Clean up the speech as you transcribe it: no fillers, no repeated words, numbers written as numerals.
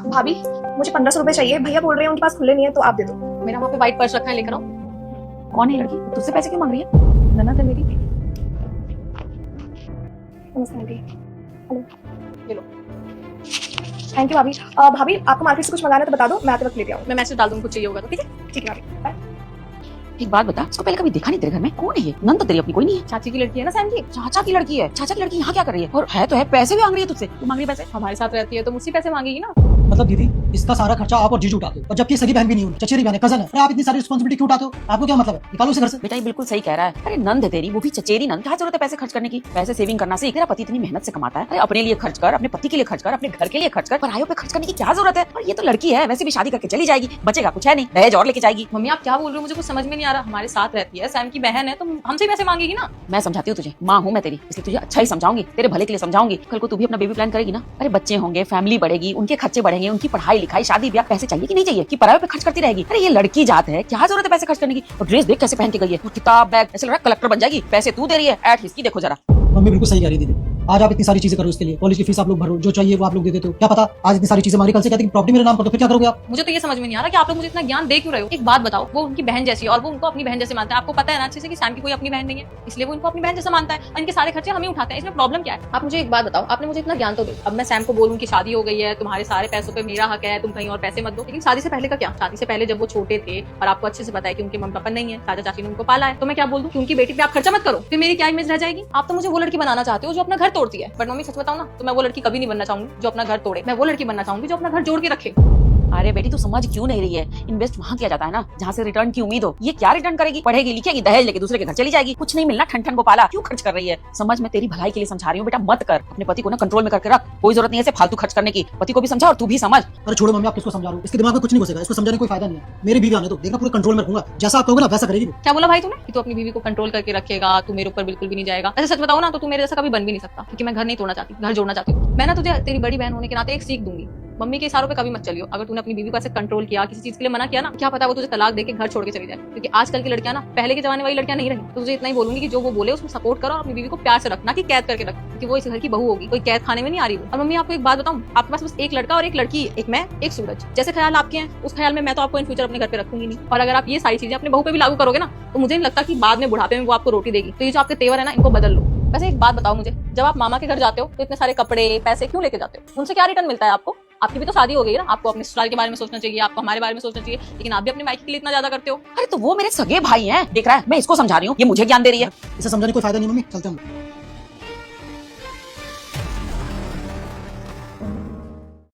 भाभी मुझे 1500 रुपए चाहिए, भैया बोल रहे हैं उनके पास खुले नहीं है तो आप दे दो। मेरा वहाँ पे व्हाइट पर्स रखा है, लेकर आओ। कौन है लड़की? तुझसे पैसे क्यों मांग रही है? ननद है मेरी। नमस्ते आंटी। हेलो, ये लो। थैंक यू भाभी। भाभी आपको मार्केट से कुछ मंगाना है तो बता दो, मैं आते वक्त लेके आऊँ। मैं मैसेज डाल दूँ, कुछ चाहिए होगा तो ठीक है। ठीक है भाभी, बाय। एक बात बता, इसको पहले कभी देखा नहीं तेरे घर में? कौन है ये? नंद तो तेरी अपनी कोई नहीं है। चाची की लड़की है ना सैम की। चाचा की लड़की है। चाचा की लड़की यहाँ क्या कर रही है? और है तो है, पैसे भी मांग रही है तुझसे। तू मांग रही है पैसे? हमारे साथ रहती है तो मुझसे पैसे मांगेगी ना। मतलब दीदी, इसका सारा खर्चा आप और जीजू उठाते हो, और जबकि सगी बहन भी नहीं हो, चचेरी बहन है, कजन है। अरे आप इतनी सारी रिस्पांसिबिलिटी क्यों उठाते हो? आपको क्या मतलब है? निकालो उसे घर से। बेटा ये बिल्कुल सही कह रहा है। अरे नंद है तेरी, वो भी चचेरी नंद। क्या जरूरत है पैसे खर्च करने की? पैसे सेविंग करना सीख। तेरा पति इतनी मेहनत से कमाता है। अरे अपने लिए खर्च कर, अपने पति के लिए खर्च कर, अपने घर के लिए खर्च कर। परायों पे खर्च करने की क्या जरूरत है? और ये तो लड़की है, वैसे भी शादी करके चली जाएगी, बचेगा कुछ है नहीं, दहेज और लेके जाएगी। मम्मी आप क्या बोल रहे हो? मुझे कुछ समझ में नहीं आ रहा। हमारे साथ रहती है, सैम की बहन है, तो हमसे पैसे मांगेगी ना। मैं समझाती हूँ तुझे, माँ हूँ मैं तेरी, इसलिए तुझे अच्छा ही समझाऊंगी, तेरे भले के लिए समझाऊंगी। कल को तू भी अपना बेबी प्लान करेगी ना, अरे बच्चे होंगे, फैमिली बढ़ेगी, उनके खर्चे बढ़ेंगे, उनकी पढ़ाई लिखाई, शादी ब्याह, पैसे चाहिए कि नहीं चाहिए कि पराये पे खर्च करती रहेगी? अरे ये लड़की जात है, क्या जरूरत है पैसे खर्च करने की? और ड्रेस देख कैसे पहन के गई है, और किताब बैग, ऐसे लग रहा है कलेक्टर बन जाएगी। पैसे तू दे रही है, एट हिस्की देखो जरा। मम्मी बिल्कुल सही कह रही है दीदी। आज आप इतनी सारी चीजें करो उसके लिए, कॉलेज की फीस आप लोग भरो, जो चाहिए वो आप लोग दे देते हो। क्या पता आज इतनी सारी चीजें हमारी, कल से कहते हैं प्रॉपर्टी मेरे नाम कर दो, फिर क्या करोगे आप? मुझे तो ये समझ में नहीं आ रहा कि आप लोग मुझे इतना ज्ञान दे क्यों रहे हो। एक बात बताओ, वो उनकी बहन जैसी है और वो उनको अपनी बहन जैसे मानता है। आपको पता है ना अच्छे से कि सैम की कोई अपनी बहन नहीं है, इसलिए वो इनको अपनी बहन जैसा मानता है और इनके सारे खर्चे हम ही उठाते हैं। इसमें प्रॉब्लम क्या है? आप मुझे एक बात बताओ, आपने मुझे इतना ज्ञान तो दो, अब मैं सैम को बोलूं कि शादी हो गई है, तुम्हारे सारे पैसों पे मेरा हक है, तुम कहीं और पैसे मत दो। लेकिन शादी से पहले का क्या? शादी से पहले जब वो छोटे थे और आपको अच्छे से पता है कि उनके मम्मी पापा नहीं है, चाचा चाची ने उनको पाला है, तो मैं क्या बोल दूं कि उनकी बेटी पे आप खर्चा मत करो, फिर मेरी क्या इमेज रह जाएगी? आप तो मुझे वो लड़की बनाना चाहते हो जो अपना घर तोड़ती है। बट मम्मी सच बताओ ना, तो मैं वो लड़की कभी नहीं बनना चाहूंगी जो अपना घर तोड़े। मैं वो लड़की बनना चाहूंगी जो अपना घर जोड़ के रखे। अरे बेटी तू समझ क्यों नहीं रही है? इन्वेस्ट वहाँ किया जाता है ना जहाँ से रिटर्न की उम्मीद हो। ये क्या रिटर्न करेगी? पढ़ेगी लिखेगी, दहेज लेके दूसरे के घर चली जाएगी, कुछ नहीं मिलना, ठन ठन को पाला, क्यों खर्च कर रही है? समझ, मैं तेरी भलाई के लिए समझा रही हूँ बेटा, मत कर। अपने पति को ना कंट्रोल में करके रख, कोई जरूरत नहीं है ऐसे फालतू खर्च करने की। पति को भी समझा और तू भी समझ। अरे छोड़ो मम्मी, आप किसको समझा रहे हो? इसके दिमाग में कुछ नहीं घुसेगा, इसको समझाने कोई फायदा नहीं है। मेरी बीवी आने दो, देखना पूरे कंट्रोल में रखूंगा, जैसा आप कहोगे ना वैसा करेगी। क्या बोला भाई तूने कि तू अपनी बीवी को कंट्रोल करके रखेगा, तू मेरे ऊपर बिल्कुल भी नहीं जाएगा? ऐसे सच बताओ ना तो तू मेरे जैसा कभी बन भी नहीं सकता, क्योंकि मैं घर नहीं तोड़ना चाहती, घर जोड़ना चाहती हूँ। मैं ना तुझे तेरी बड़ी बहन होने के नाते एक सीख दूंगी, मम्मी के इशारों पे कभी मत चलियो। अगर तूने अपनी बीवी को ऐसे कंट्रोल किया, किसी चीज के लिए मना किया ना, क्या पता वो तुझे तलाक देके घर छोड़ के चली जाए। क्योंकि आजकल की लड़कियां ना पहले के जमाने वाली लड़कियां नहीं रही। तो तुझे इतना ही बोलूंगी कि जो वो बोले उसमें सपोर्ट करो और अपनी बीवी को प्यार से रखना, कि कैद करके रख, क्योंकि वो इस घर की बहू होगी, कोई कैद खाने में नहीं आ रही। और मम्मी आपको एक बात बताऊं, आपके पास बस एक लड़का और एक लड़की है, एक मैं एक सूरज। जैसे ख्याल आपके हैं उस ख्याल में मैं तो आपको इन फ्यूचर अपने घर पे रखूंगी नहीं। और अगर आप ये सारी चीजें अपने बहू पे भी लागू करोगे ना, तो मुझे नहीं लगता कि बाद में बुढ़ापे में वो आपको रोटी देगी। तो ये जो आपके तेवर है ना, इनको बदल लो। वैसे एक बात बताओ मुझे, जब आप मामा के घर जाते हो तो इतने सारे कपड़े पैसे क्यों लेके जाते हो? उनसे क्या रिटर्न मिलता है आपको? आपकी भी तो शादी हो गई है ना, आपको अपने ससुराल के बारे में सोचना चाहिए, आपको हमारे बारे में सोचना चाहिए, लेकिन आप भी अपने मायके के लिए इतना ज्यादा करते हो। अरे तो वो मेरे सगे भाई हैं, देख रहा है मैं इसको समझा रही हूँ, ये मुझे ज्ञान दे रही है। इसे समझाने कोई फायदा नहीं मम्मी, चलते हैं हम।